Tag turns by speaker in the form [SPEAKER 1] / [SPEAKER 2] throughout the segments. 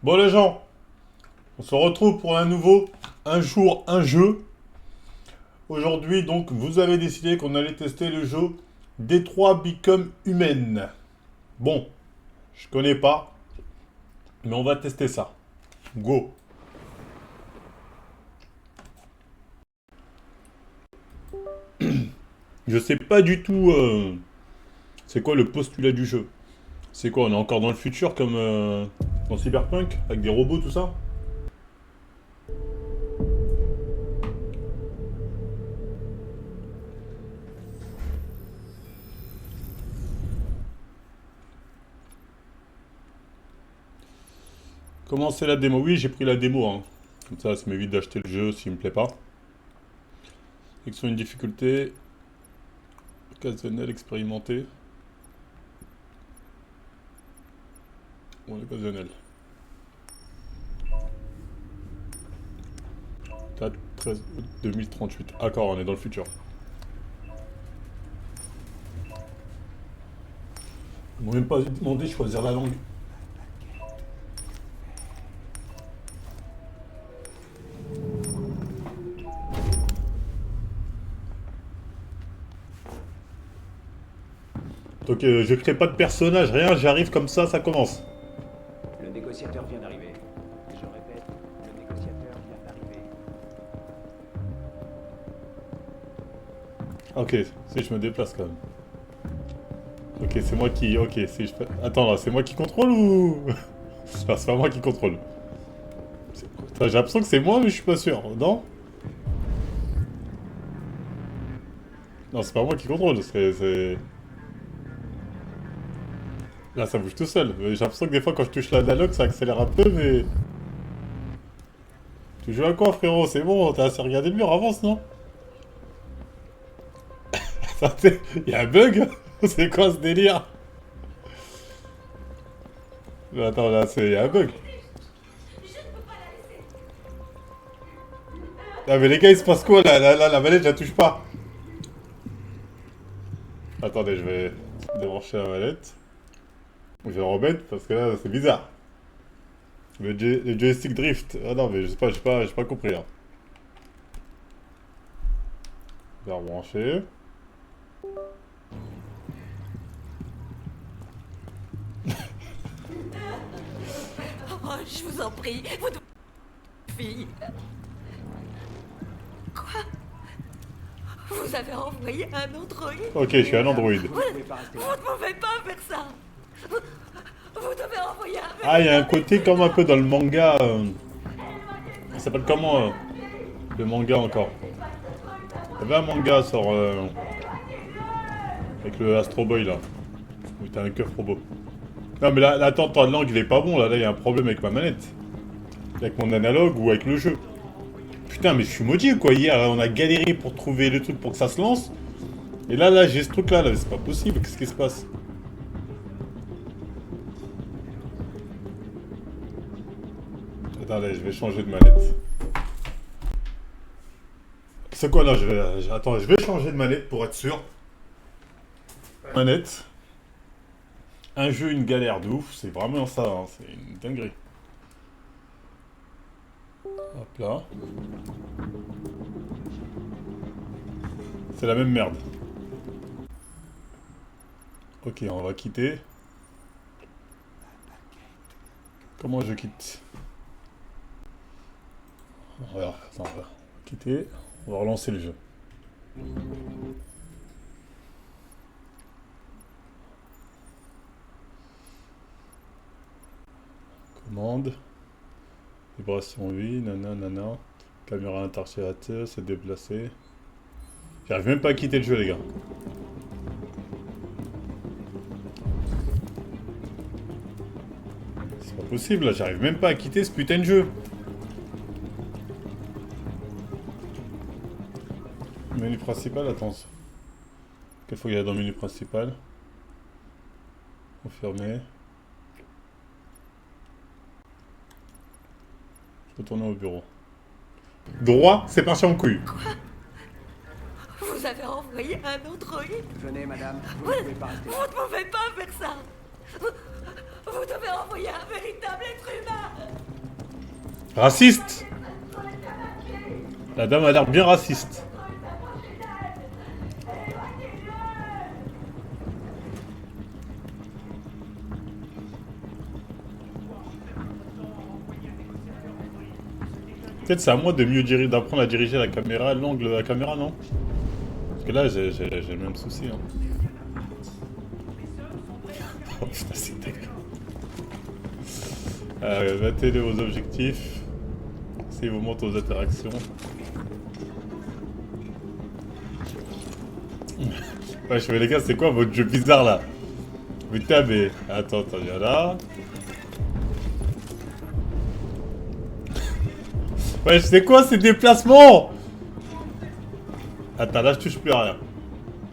[SPEAKER 1] Bon les gens, on se retrouve pour un nouveau Un jour un jeu. Aujourd'hui donc vous avez décidé qu'on allait tester le jeu Detroit Become Human. Bon, je connais pas, mais on va tester ça. Go. Je sais pas du tout c'est quoi le postulat du jeu. C'est quoi, on est encore dans le futur comme dans Cyberpunk avec des robots tout ça? Comment c'est la démo? Oui, j'ai pris la démo, hein. Comme ça m'évite d'acheter le jeu s'il me plaît pas. Sélection une difficulté. Occasionnel expérimenté. Bon, occasionnel. 4, 13 août 2038. D'accord, on est dans le futur. Ils m'ont même pas demandé de choisir la langue. Donc je crée pas de personnage, rien, j'arrive comme ça commence.
[SPEAKER 2] Le négociateur vient d'arriver. Je répète, le négociateur vient d'arriver.
[SPEAKER 1] Ok, si je me déplace quand même. Ok, c'est moi qui... Ok, si je fais... Attends, là, c'est moi qui contrôle ou... Enfin, c'est pas moi qui contrôle. J'ai l'impression que c'est moi, mais je suis pas sûr, non? Non, c'est pas moi qui contrôle, c'est... Là, ça bouge tout seul. J'ai l'impression que des fois, quand je touche l'analogue, ça accélère un peu, mais... Tu joues à quoi, frérot? C'est bon, t'as assez regardé le mur, avance, non? Il y a un bug? C'est quoi ce délire? Attends, là, il y a un bug. Ah, mais les gars, il se passe quoi, là? La manette, je la touche pas. Attendez, je vais débrancher la manette. Je vais remettre, parce que là, c'est bizarre. Le joystick drift. Ah non, mais je sais pas, j'ai pas compris, là. Je vais rebrancher.
[SPEAKER 3] Oh, je vous en prie, vous devez... Fille. Quoi? Vous avez envoyé un androïde?
[SPEAKER 1] Ok, je suis un android.
[SPEAKER 2] Vous ne pouvez pas rester
[SPEAKER 3] Vous
[SPEAKER 2] là.
[SPEAKER 3] ne pouvez pas faire ça. Vous devez envoyer un...
[SPEAKER 1] Ah, il y a un côté comme un peu dans le manga. Ça s'appelle comment le manga encore? Il y avait un manga sur... avec le Astro Boy, là. Où t'as un keuf robot. Non, mais là, attends, ton langue, il est pas bon, là. Là, il y a un problème avec ma manette. Avec mon analogue ou avec le jeu. Putain, mais je suis maudit ou quoi? Hier, on a galéré pour trouver le truc pour que ça se lance. Et là, j'ai ce truc-là, là. C'est pas possible. Qu'est-ce qui se passe? Attendez, je vais changer de manette. C'est quoi, là? Attends, je vais changer de manette pour être sûr. Manette. Un jeu, une galère de ouf. C'est vraiment ça, hein. C'est une dinguerie. Hop là. C'est la même merde. Ok, on va quitter. Comment je quitte? Voilà, attends, on va quitter. On va relancer le jeu. Commande. Vibration oui, nanana. Caméra interchérateur, se déplacer. J'arrive même pas à quitter le jeu, les gars. C'est pas possible, là, j'arrive même pas à quitter ce putain de jeu. Menu principal, attends. Qu'est-ce qu'il y a dans le menu principal? Confirmer. Je retourne au bureau. Droit, c'est parti en couille.
[SPEAKER 3] Vous avez envoyé un androïde?
[SPEAKER 2] Venez, madame, vous ne pouvez pas rester
[SPEAKER 3] Vous
[SPEAKER 2] là.
[SPEAKER 3] ne pouvez pas faire ça. Vous devez envoyer un véritable être humain.
[SPEAKER 1] Raciste. La dame a l'air bien raciste. Peut-être c'est à moi de mieux d'apprendre à diriger la caméra, l'angle de la caméra, non? Parce que là, j'ai le même souci. Hein. Oh putain, c'est dégueu. Battez-les aux objectifs. Si vous montez aux interactions. Ouais, je fais les gars, c'est quoi votre jeu bizarre là? Putain, mais. Attends, viens là. Ouais, c'est quoi ces déplacements? Attends, là je touche plus à rien.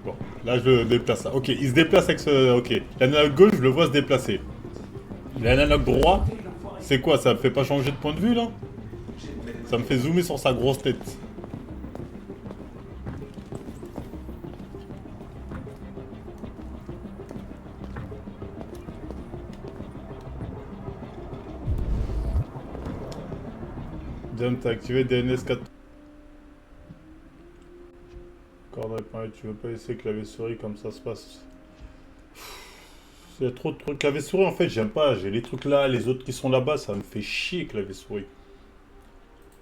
[SPEAKER 1] Bon, là je le déplace là. Ok, il se déplace avec ce... Ok, l'analogue gauche, je le vois se déplacer. L'analogue droit, c'est quoi? Ça me fait pas changer de point de vue là? Ça me fait zoomer sur sa grosse tête. Jam, t'as activé DNS 4. Tu veux pas essayer clavier souris comme ça se passe? Il y a trop de trucs. Clavier souris en fait, j'aime pas. J'ai les trucs là, les autres qui sont là-bas, ça me fait chier clavier souris.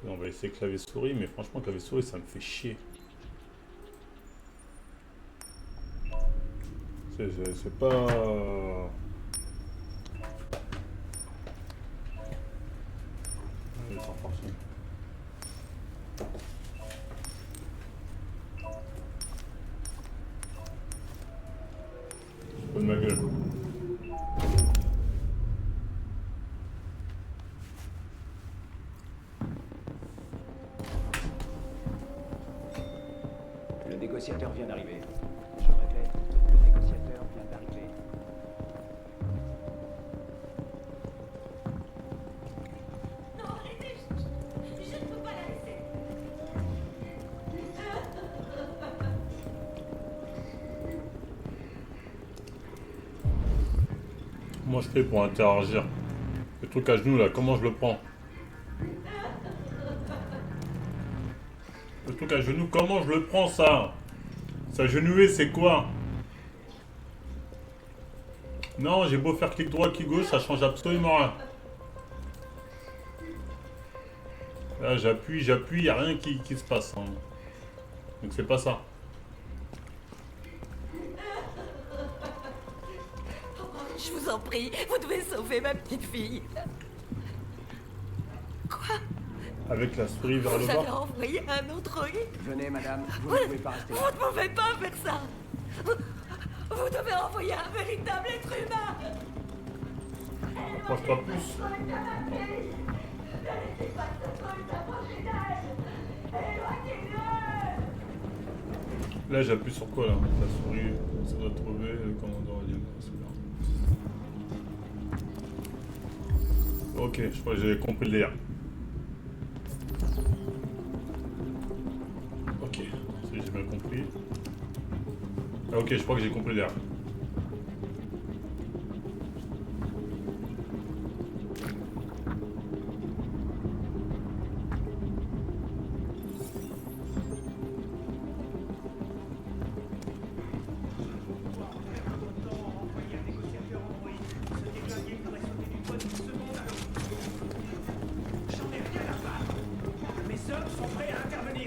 [SPEAKER 1] On va essayer clavier souris, mais franchement, clavier souris, ça me fait chier. C'est pas. De ma gueule.
[SPEAKER 2] Le négociateur vient d'arriver. Je répète, le négociateur vient d'arriver.
[SPEAKER 3] Non, arrêtez, je ne peux pas la laisser.
[SPEAKER 1] Comment je fais pour interagir? Le truc à genoux là, comment je le prends? Le truc à genoux, comment je le prends ça? S'agenouiller, c'est quoi? Non, j'ai beau faire clic droit, clic gauche, ça change absolument rien. Là, j'appuie, y a rien qui se passe. Hein. Donc c'est pas ça.
[SPEAKER 3] Je vous en prie, vous devez sauver ma petite fille. Quoi?
[SPEAKER 1] Avec la souris vers le
[SPEAKER 3] Vous avez
[SPEAKER 1] bas.
[SPEAKER 3] envoyé un autre œil?
[SPEAKER 2] Venez, madame, vous ne pouvez pas rester
[SPEAKER 3] Vous
[SPEAKER 2] là.
[SPEAKER 3] ne pouvez pas faire ça. Vous devez envoyer un véritable être humain.
[SPEAKER 1] Approche-toi plus. Là, j'appuie sur quoi là? La souris, ça doit trouver le commandant alien. Ok, je crois que j'ai compris le délire. Ok, si j'ai bien compris. Ah, ok, je crois que j'ai compris le délire.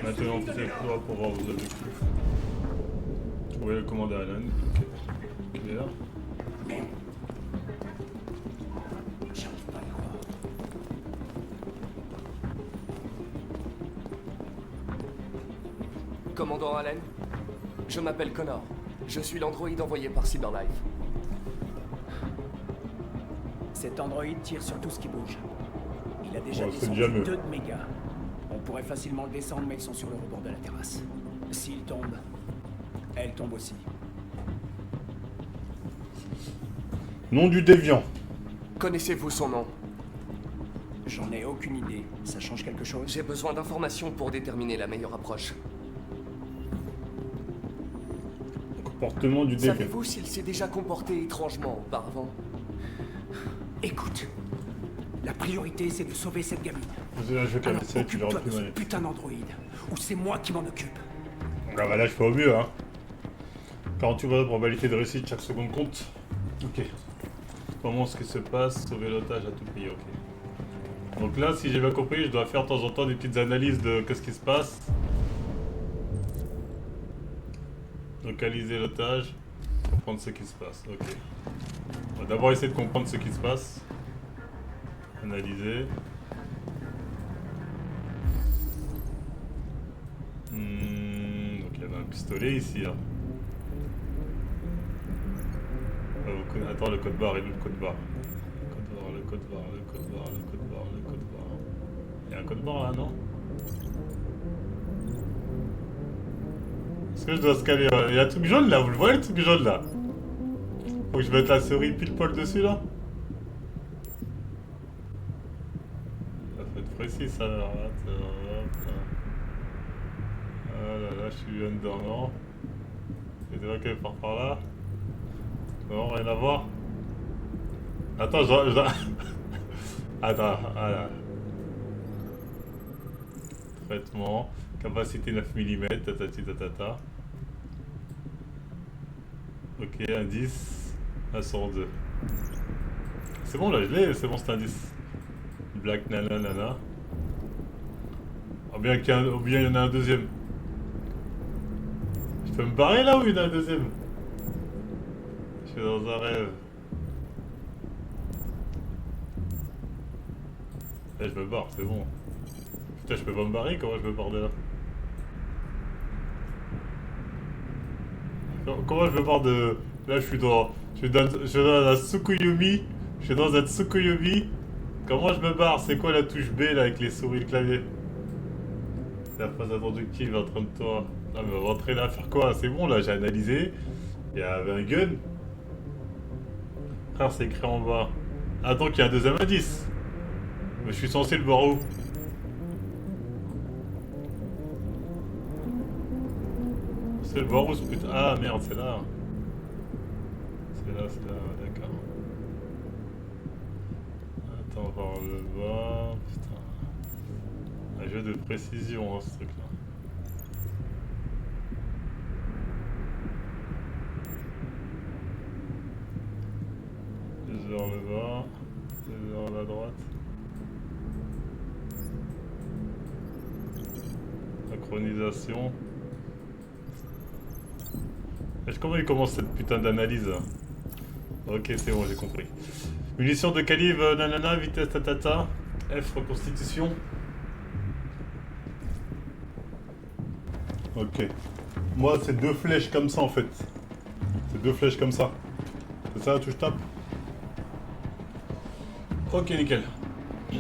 [SPEAKER 1] Maintenant, c'est quoi pour voir vos objectifs? Trouvez le commandant Alan. Ok. Il est là.
[SPEAKER 2] J'arrive pas à y croire.
[SPEAKER 4] Commandant Allen, je m'appelle Connor. Je suis l'androïde envoyé par Cyberlife.
[SPEAKER 2] Cet androïde tire sur tout ce qui bouge. Il a déjà
[SPEAKER 1] Ouais, c'est
[SPEAKER 2] descendu
[SPEAKER 1] déjà mieux.
[SPEAKER 2] 2 de mégas. On pourrait facilement le descendre, mais ils sont sur le rebord de la terrasse. S'il tombe, elle tombe aussi.
[SPEAKER 1] Nom du déviant.
[SPEAKER 4] Connaissez-vous son nom?
[SPEAKER 2] J'en ai aucune idée. Ça change quelque chose?
[SPEAKER 4] J'ai besoin d'informations pour déterminer la meilleure approche.
[SPEAKER 1] Comportement du déviant.
[SPEAKER 4] Savez-vous s'il s'est déjà comporté étrangement auparavant?
[SPEAKER 2] Écoute, La priorité, c'est de sauver cette gamine.
[SPEAKER 1] Vous avez un jeu comme
[SPEAKER 2] Alors
[SPEAKER 1] ça, tu l'auras
[SPEAKER 2] occupe-toi
[SPEAKER 1] plus
[SPEAKER 2] de ce
[SPEAKER 1] mal.
[SPEAKER 2] putain d'androïde, ou c'est moi qui m'en occupe.
[SPEAKER 1] Ah bah là, je fais au mieux, hein. 48% de probabilité de réussite, chaque seconde compte. Ok. Comment ce qui se passe, sauver l'otage à tout prix, ok. Donc là, si j'ai bien compris, je dois faire de temps en temps des petites analyses de qu'est-ce qui se passe. Localiser l'otage, comprendre ce qui se passe, ok. On va d'abord essayer de comprendre ce qui se passe. Analyser. Donc il y avait un pistolet ici, hein. Attends, le code barre et le code barre. Le code barre, le code barre, le code barre, le code barre. Il y a un code barre là, non? Est-ce que je dois scanner? Il y a un truc jaune là, vous le voyez le truc jaune là? Faut que je mette la souris pile poil dessus là? Ça faut être précis ça là. Ah là là, je suis bien dedans, non? C'est vrai qu'elle part par là? Non, rien à voir. Attends, Attends, voilà. Traitement, capacité 9 mm, tatati tatata. Ok, indice, 1 sur 2. C'est bon là, je l'ai, c'est bon cet indice. Black nana nana. Ou bien il y en a un deuxième. Je peux me barrer là ou il y en a un deuxième? Je suis dans un rêve. Là je me barre, c'est bon. Putain, je peux pas me barrer, comment je me barre de là? Comment je me barre de... Là je suis dans un Tsukuyomi. Je suis dans un Tsukuyomi. Comment je me barre? C'est quoi la touche B là avec les souris et le clavier? La phase introductive en train de toi. Ah mais on va rentrer là faire quoi? C'est bon là, j'ai analysé. Il y avait un gun. Frère, c'est écrit en bas. Attends qu'il y a un deuxième indice. Mais je suis censé le voir où? C'est le voir où ce putain? Ah merde, c'est là. C'est là, d'accord. Attends, voir le bas. Putain. Un jeu de précision, hein, ce truc là. Vers le bas, vers la droite. Synchronisation. Comment il commence cette putain d'analyse? Ok, c'est bon, j'ai compris. Munitions de calibre nanana, vitesse tatata. F, reconstitution. Ok. Moi, c'est 2 flèches comme ça en fait. C'est 2 flèches comme ça. C'est ça la touche tape? Ok, nickel. Est-ce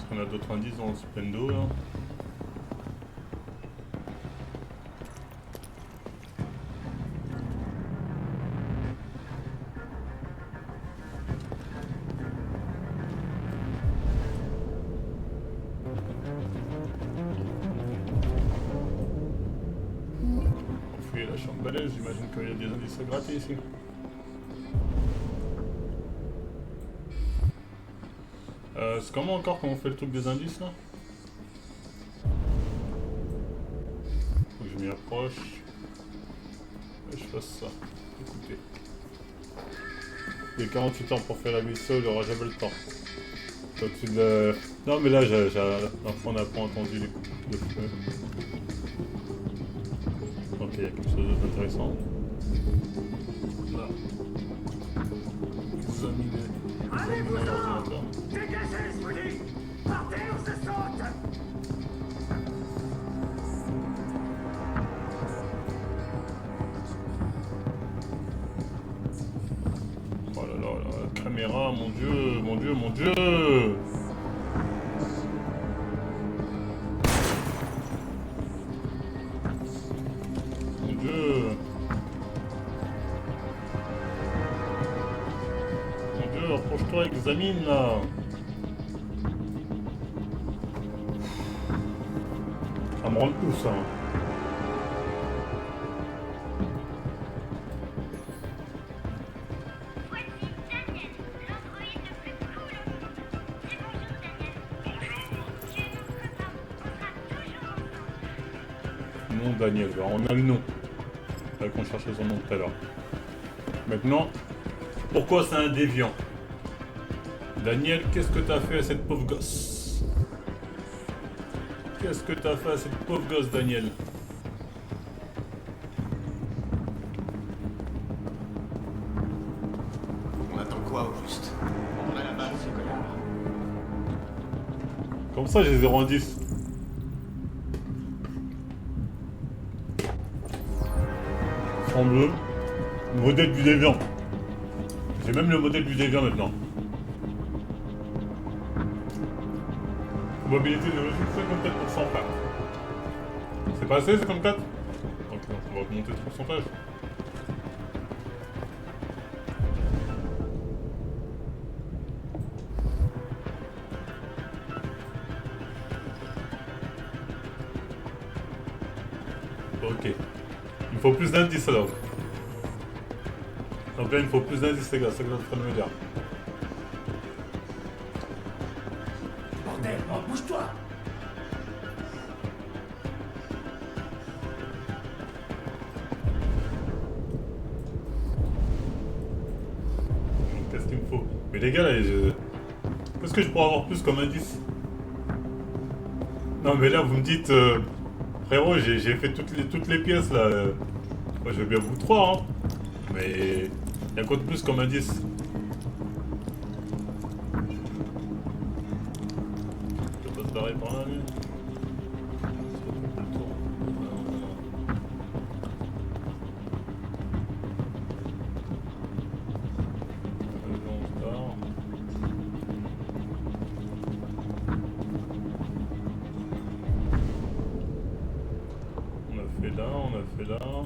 [SPEAKER 1] qu'on a d'autres indices dans le Splendo là? On fouille la chambre balèze, j'imagine qu'il y a des indices à gratter ici. C'est comment encore quand on fait le truc des indices là? Faut que je m'y approche. Et je fasse ça. Écoutez. Il y a 48 ans pour faire la mission, il aura jamais le temps. Non mais là, on n'a pas entendu les coups de feu. Ok, il y a quelque chose d'intéressant. Là. Examiner l'ordinateur.
[SPEAKER 5] Dégagez, je vous dis! Partez ou je saute!
[SPEAKER 1] Oh là là, la caméra, mon dieu, mon dieu, mon dieu! Mon dieu! Mon dieu, approche-toi, examine là! Ça me rend ouf ça!
[SPEAKER 6] Voici Daniel, l'androïde le plus cool
[SPEAKER 1] Prénom Daniel. Alors, on a le nom. C'est vrai qu'on cherchait son nom tout à l'heure. Maintenant, pourquoi c'est un déviant? Daniel, qu'est-ce que t'as fait à cette pauvre gosse? Qu'est-ce que t'as fait à cette pauvre gosse, Daniel?
[SPEAKER 6] On attend quoi au juste? On a la balle, ce connard.
[SPEAKER 1] Comme ça, j'ai 0 indice. Semble modèle du déviant. J'ai même le modèle du déviant maintenant. Probabilité de réussite 54%. Enfin. C'est pas assez 54? Donc on va augmenter le pourcentage. Ok. Il faut plus d'indices alors. Donc là il faut plus d'indices les gars, c'est ce que je suis en train de me dire.
[SPEAKER 2] Bordel, bouge-toi!
[SPEAKER 1] Qu'est-ce qu'il me faut? Mais les gars là, qu'est-ce que je pourrais avoir plus comme indice? Non mais là vous me dites... Frérot, j'ai fait toutes les pièces là. Moi je veux bien vous croire, hein. Mais... Y'a quoi de plus comme indice? Je peux pas se barrer par là, lui? On a fait là. Oh,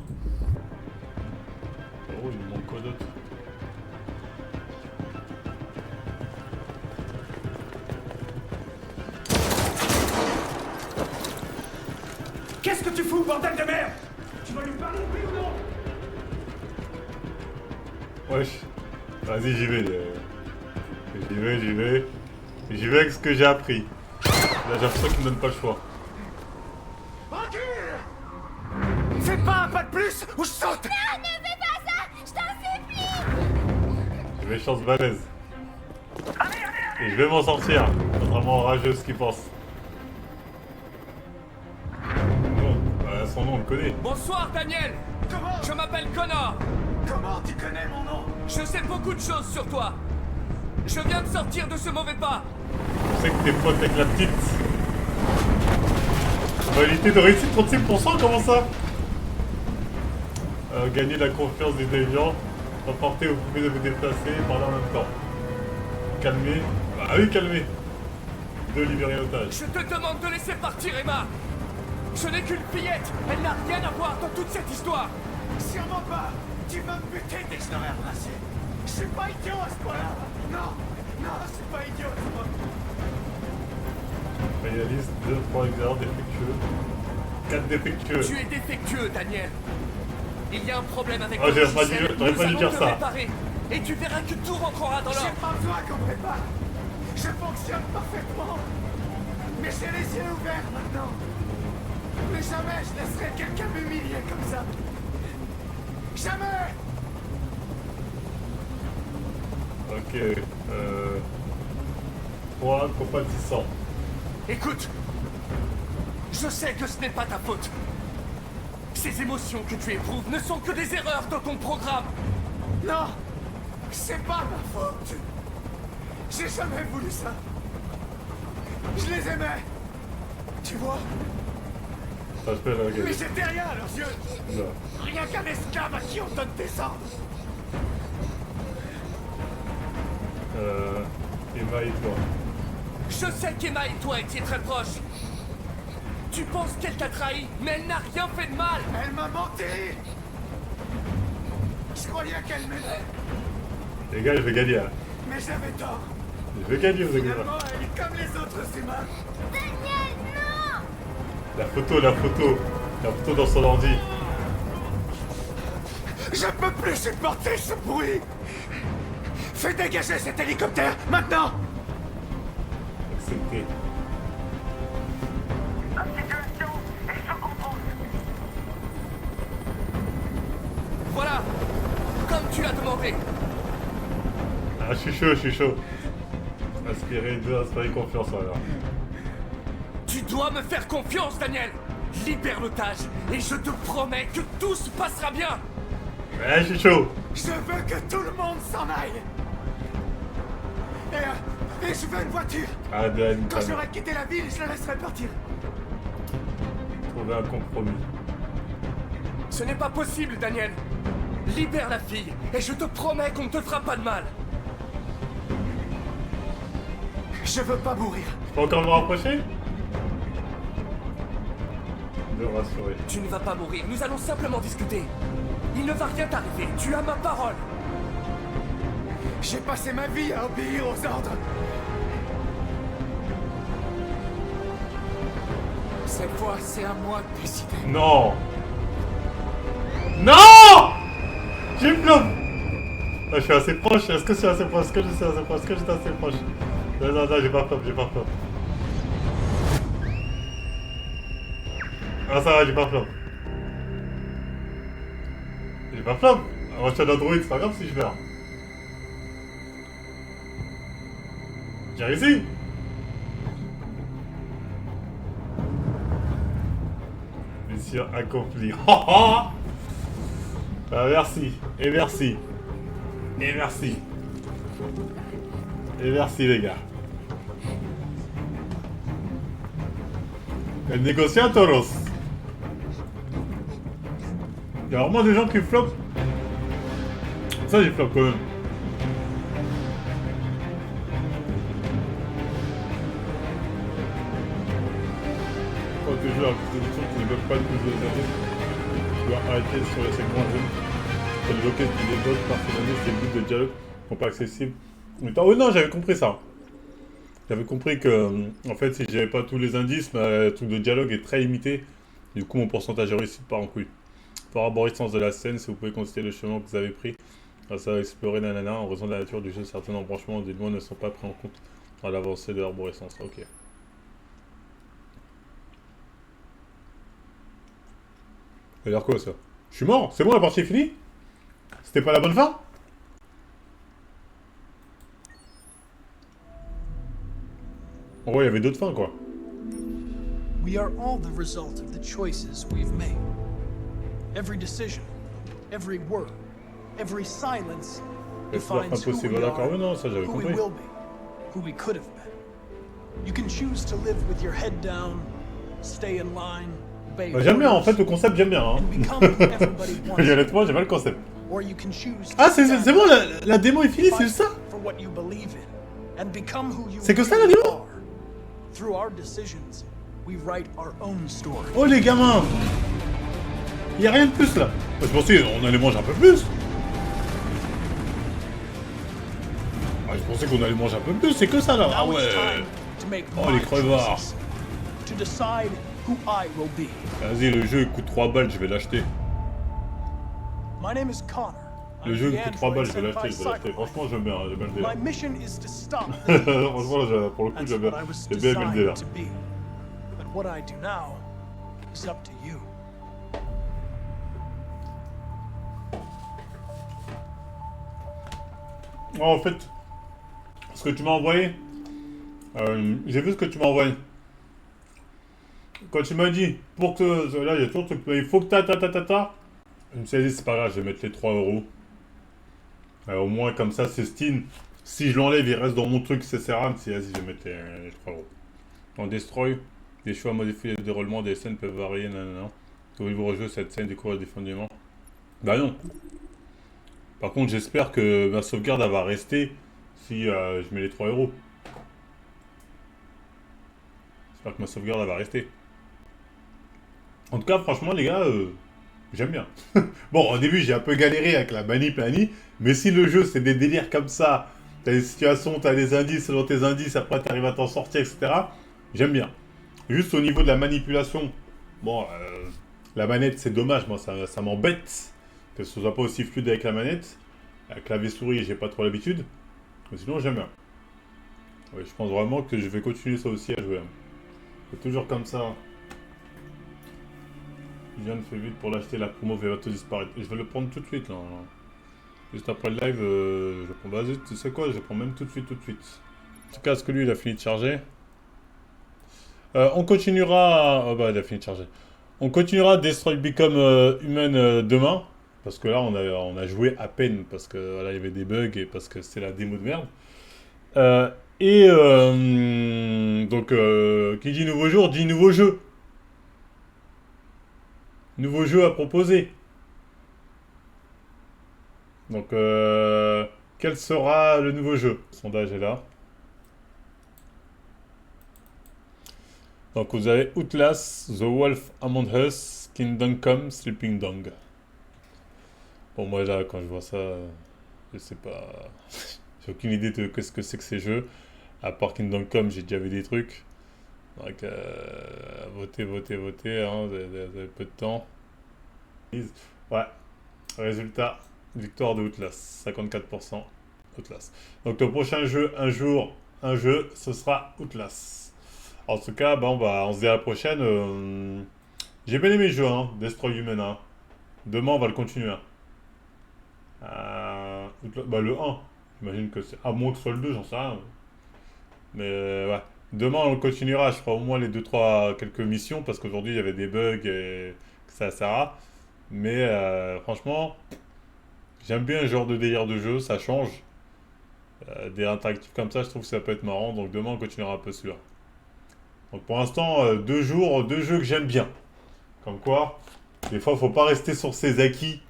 [SPEAKER 1] il me manque quoi d'autre?
[SPEAKER 2] Qu'est-ce que tu fous, bordel de merde? Tu vas lui parler, oui ou non?
[SPEAKER 1] Wesh. Vas-y, j'y vais. J'y vais. J'y vais avec ce que j'ai appris. Là, j'ai l'impression qu'il me donne pas le choix.
[SPEAKER 2] Fais pas un pas de plus ou je saute!
[SPEAKER 3] Non, ne fais pas ça! Je t'en supplie!
[SPEAKER 1] Je vais chance balèze. Et je vais m'en sortir. Contrairement aux rageuses qui pensent. Bon, bah, son nom on le connaît.
[SPEAKER 4] Bonsoir, Daniel.
[SPEAKER 2] Comment?
[SPEAKER 4] Je m'appelle Connor.
[SPEAKER 2] Comment tu connais mon nom?
[SPEAKER 4] Je sais beaucoup de choses sur toi. Je viens de sortir de ce mauvais pas.
[SPEAKER 1] Je sais que t'es pote avec la petite. Probabilité de réussite 36%, comment ça? Gagner la confiance des déviants. Emporter, vous pouvez vous déplacer, parler en même temps. Calmer. Ah oui, calmer. 2 libérer otage.
[SPEAKER 4] Je te demande de laisser partir, Emma. Je n'ai qu'une fillette. Elle n'a rien à voir dans toute cette histoire.
[SPEAKER 2] Sûrement pas! Tu vas me buter dès que je l'aurai replacé! Je suis pas idiot à ce point-là! Non! Non, je suis pas idiot, toi!
[SPEAKER 1] Réaliste 2, 3 exercices défectueux. 4 défectueux.
[SPEAKER 4] Tu es défectueux, Daniel. Il y a un problème avec
[SPEAKER 1] Oh,
[SPEAKER 4] le
[SPEAKER 1] j'aurais pas
[SPEAKER 4] logiciel.
[SPEAKER 1] dû- t'aurais
[SPEAKER 4] Nous
[SPEAKER 1] pas dû
[SPEAKER 4] allons
[SPEAKER 1] dire
[SPEAKER 4] te
[SPEAKER 1] ça.
[SPEAKER 4] réparer. Et tu verras que tout rentrera dans
[SPEAKER 2] J'ai
[SPEAKER 4] l'ordre.
[SPEAKER 2] pas besoin qu'on me prépare! Je fonctionne parfaitement! Mais j'ai les yeux ouverts maintenant! Mais jamais je laisserai quelqu'un m'humilier comme ça! Jamais!
[SPEAKER 1] Ok. 3 compatissant.
[SPEAKER 4] Écoute, je sais que ce n'est pas ta faute. Ces émotions que tu éprouves ne sont que des erreurs dans ton programme.
[SPEAKER 2] Non! C'est pas ma faute! J'ai jamais voulu ça! Je les aimais! Tu vois?
[SPEAKER 1] Ça se fait la
[SPEAKER 2] Mais
[SPEAKER 1] gueule.
[SPEAKER 2] j'étais rien à leurs yeux!
[SPEAKER 1] Là.
[SPEAKER 2] Rien qu'un esclave à qui on donne des ordres!
[SPEAKER 1] Emma et toi.
[SPEAKER 4] Je sais qu'Emma et toi étiez très proches. Tu penses qu'elle t'a trahi, mais elle n'a rien fait de mal.
[SPEAKER 2] Elle m'a menti! Je croyais qu'elle m'aimait,
[SPEAKER 1] Les gars, je vais gagner. Hein.
[SPEAKER 2] mais j'avais tort!
[SPEAKER 1] Je vais gagner, vous inquiétez pas.
[SPEAKER 2] Finalement, elle est comme les autres humains!
[SPEAKER 3] Daniel, non!
[SPEAKER 1] La photo dans son ordi.
[SPEAKER 2] Je peux plus supporter ce bruit! Fais dégager cet hélicoptère, maintenant!
[SPEAKER 1] Accepté.
[SPEAKER 5] La situation est sous contrôle.
[SPEAKER 1] je suis chaud. Inspirer confiance alors.
[SPEAKER 4] Tu dois me faire confiance, Daniel. Libère l'otage et je te promets que tout se passera bien.
[SPEAKER 1] Ouais, je suis chaud.
[SPEAKER 2] Je veux que tout le monde s'en aille. Et je veux une voiture.
[SPEAKER 1] Aden,
[SPEAKER 2] Quand j'aurai quitté la ville, je la laisserai partir.
[SPEAKER 1] trouver un compromis.
[SPEAKER 4] Ce n'est pas possible, Daniel. Libère la fille et je te promets qu'on ne te fera pas de mal.
[SPEAKER 2] Je veux pas mourir.
[SPEAKER 1] Je peux encore me rapprocher? Me rassurer.
[SPEAKER 4] Tu ne vas pas mourir, nous allons simplement discuter. Il ne va rien t'arriver, tu as ma parole.
[SPEAKER 2] J'ai passé ma vie à obéir aux ordres. Cette fois, c'est à moi de décider.
[SPEAKER 1] Non! Non! J'ai flop! Je suis assez proche, est-ce que je suis assez proche? Est-ce que je suis assez proche? Est-ce que j'étais assez proche? Non, j'ai pas flop, Ah ça va, j'ai pas flop. J'ai pas flop. Moi je suis un android, c'est pas grave si je meurs. J'ai réussi. Mission accomplie. Ah, merci. Et merci. Et merci. Et merci les gars. El negociatoros. Il y a vraiment des gens qui flopent. Ça j'ai flop quand même. Quand tu joues à la compétition, tu ne bloques pas le plus de service. Tu dois arrêter sur les segments jeunes. Tu le bloquer qui débloque personnalisé, c'est le but de dialogue sont pas accessibles. Oh non, j'avais compris ça. J'avais compris que, en fait, si j'avais pas tous les indices, le truc de dialogue est très limité. Du coup, mon pourcentage de réussite part en couille. Par arborescence de la scène, si vous pouvez constater le chemin que vous avez pris, grâce à explorer nanana, en raison de la nature du jeu, certains embranchements des doigts ne sont pas pris en compte dans l'avancée de l'arborescence. Ok. Ça veut dire quoi ça? Je suis mort? C'est bon, la partie est finie? C'était pas la bonne fin? En vrai, il y avait d'autres fins, quoi.
[SPEAKER 7] We are all the result of the choices we've made. Every decision, every word, every silence defines who we
[SPEAKER 1] d'accord, mais
[SPEAKER 7] are,
[SPEAKER 1] non, ça j'avais
[SPEAKER 7] who we
[SPEAKER 1] compris.
[SPEAKER 7] will be, who we could have been. You can choose to live with your head down, stay in line, obey
[SPEAKER 1] Bah, j'aime bien, en
[SPEAKER 7] orders,
[SPEAKER 1] fait, le concept, j'aime bien. Hein.
[SPEAKER 7] and become who everybody wants.
[SPEAKER 1] Honnêtement, j'aime bien le concept.
[SPEAKER 7] Or you can choose to
[SPEAKER 1] Ah, c'est
[SPEAKER 7] stand
[SPEAKER 1] bon, la démo est finie, c'est
[SPEAKER 7] fight
[SPEAKER 1] juste ça?
[SPEAKER 7] for what you believe in, and become who you
[SPEAKER 1] C'est que ça, la
[SPEAKER 7] really
[SPEAKER 1] démo?
[SPEAKER 7] are. Through our decisions, we write our own story.
[SPEAKER 1] Oh, les gamins! Y'a rien de plus, là. Je pensais qu'on allait manger un peu plus. Ah, je pensais qu'on allait manger un peu plus, c'est que ça, là. Ah
[SPEAKER 7] Now
[SPEAKER 1] ouais.
[SPEAKER 7] it's time to make
[SPEAKER 1] Oh, les
[SPEAKER 7] my
[SPEAKER 1] crevards.
[SPEAKER 7] choices, to decide who I will be.
[SPEAKER 1] Vas-y, le jeu il coûte 3 balles, je vais l'acheter.
[SPEAKER 7] My name is Connor.
[SPEAKER 1] Le
[SPEAKER 7] I'm
[SPEAKER 1] jeu
[SPEAKER 7] the
[SPEAKER 1] il coûte 3 balles, je vais
[SPEAKER 7] android
[SPEAKER 1] l'acheter,
[SPEAKER 7] sent
[SPEAKER 1] je
[SPEAKER 7] by
[SPEAKER 1] vais l'acheter.
[SPEAKER 7] Cyberlife.
[SPEAKER 1] Franchement, j'aime bien le
[SPEAKER 7] My
[SPEAKER 1] délire.
[SPEAKER 7] mission is to stop the
[SPEAKER 1] Franchement, là, pour le coup,
[SPEAKER 7] That's
[SPEAKER 1] j'aime bien.
[SPEAKER 7] what I was
[SPEAKER 1] J'ai bien aimé le délire.
[SPEAKER 7] designed to be. But what I do now is up to you.
[SPEAKER 1] Oh, en fait, ce que tu m'as envoyé, j'ai vu ce que tu m'as envoyé. Quand tu m'as dit, pour que. Là, il y a toujours le truc, il faut que je me suis dit, c'est pas grave, je vais mettre les 3 euros. Au moins, comme ça, c'est Steam. Si je l'enlève, il reste dans mon truc, c'est CRM. Si, vas-y, je vais mettre les 3 euros. Dans Destroy, des choix à modifier le déroulement des scènes peuvent varier, nanana. Pouvez-vous rejouer cette scène, découvrir définitivement? Bah non. Par contre, j'espère que ma sauvegarde elle va rester si je mets les 3 euros. J'espère que ma sauvegarde elle va rester. En tout cas, franchement, les gars, j'aime bien. Bon, au début, j'ai un peu galéré avec la manip, mais si le jeu, c'est des délires comme ça, t'as des situations, t'as des indices, selon tes indices, après t'arrives à t'en sortir, etc., j'aime bien. Juste au niveau de la manipulation, bon, la manette, c'est dommage, moi, ça m'embête que ce soit pas aussi fluide avec la manette. La clavier souris, j'ai pas trop l'habitude. Mais sinon, j'aime bien. Ouais, je pense vraiment que je vais continuer ça aussi à jouer. C'est toujours comme ça. Je viens de faire vite pour l'acheter, la promo va bientôt disparaître. Et je vais le prendre tout de suite là. Juste après le live, je prends... Vas-y, tu sais quoi, je prends même tout de suite. En tout cas, est-ce que lui, il a fini de charger? On continuera... Oh bah, il a fini de charger. On continuera Destroy Become Human demain. Parce que là, on a joué à peine. Parce que voilà, il y avait des bugs et parce que c'est la démo de merde. Donc, qui dit nouveau jour, dit nouveau jeu. Nouveau jeu à proposer. Donc, quel sera le nouveau jeu? Le sondage est là. Donc, vous avez Outlast, The Wolf Among Us, Kingdom Come, Sleeping Dog. Bon, moi, là, quand je vois ça, je sais pas... J'ai aucune idée de ce que c'est que ces jeux. À part Kingdom Come, j'ai déjà vu des trucs. Donc, votez, hein, vous avez peu de temps. Ouais, résultat, victoire de Outlast, 54%. Outlast. Donc, le prochain jeu, un jeu, ce sera Outlast. En tout cas, bah, on se dit à la prochaine. J'ai bien aimé le jeu, hein, Destroy Human. Hein. Demain, on va le continuer. Hein. Bah, le 1. J'imagine que c'est... À moins que ce soit le 2, j'en sais rien. Mais ouais. Demain, on le continuera. Je ferai au moins les 2-3 quelques missions. Parce qu'aujourd'hui, il y avait des bugs et que ça sert à. Mais franchement, j'aime bien le genre de délire de jeu. Ça change. Des interactifs comme ça, je trouve que ça peut être marrant. Donc demain, on continuera un peu celui-là. Donc pour l'instant, 2 jeux que j'aime bien. Comme quoi, des fois, faut pas rester sur ses acquis.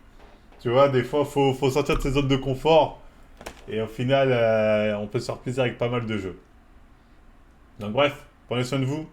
[SPEAKER 1] Tu vois, des fois, faut sortir de ses zones de confort. Et au final, on peut se faire plaisir avec pas mal de jeux. Donc bref, prenez soin de vous.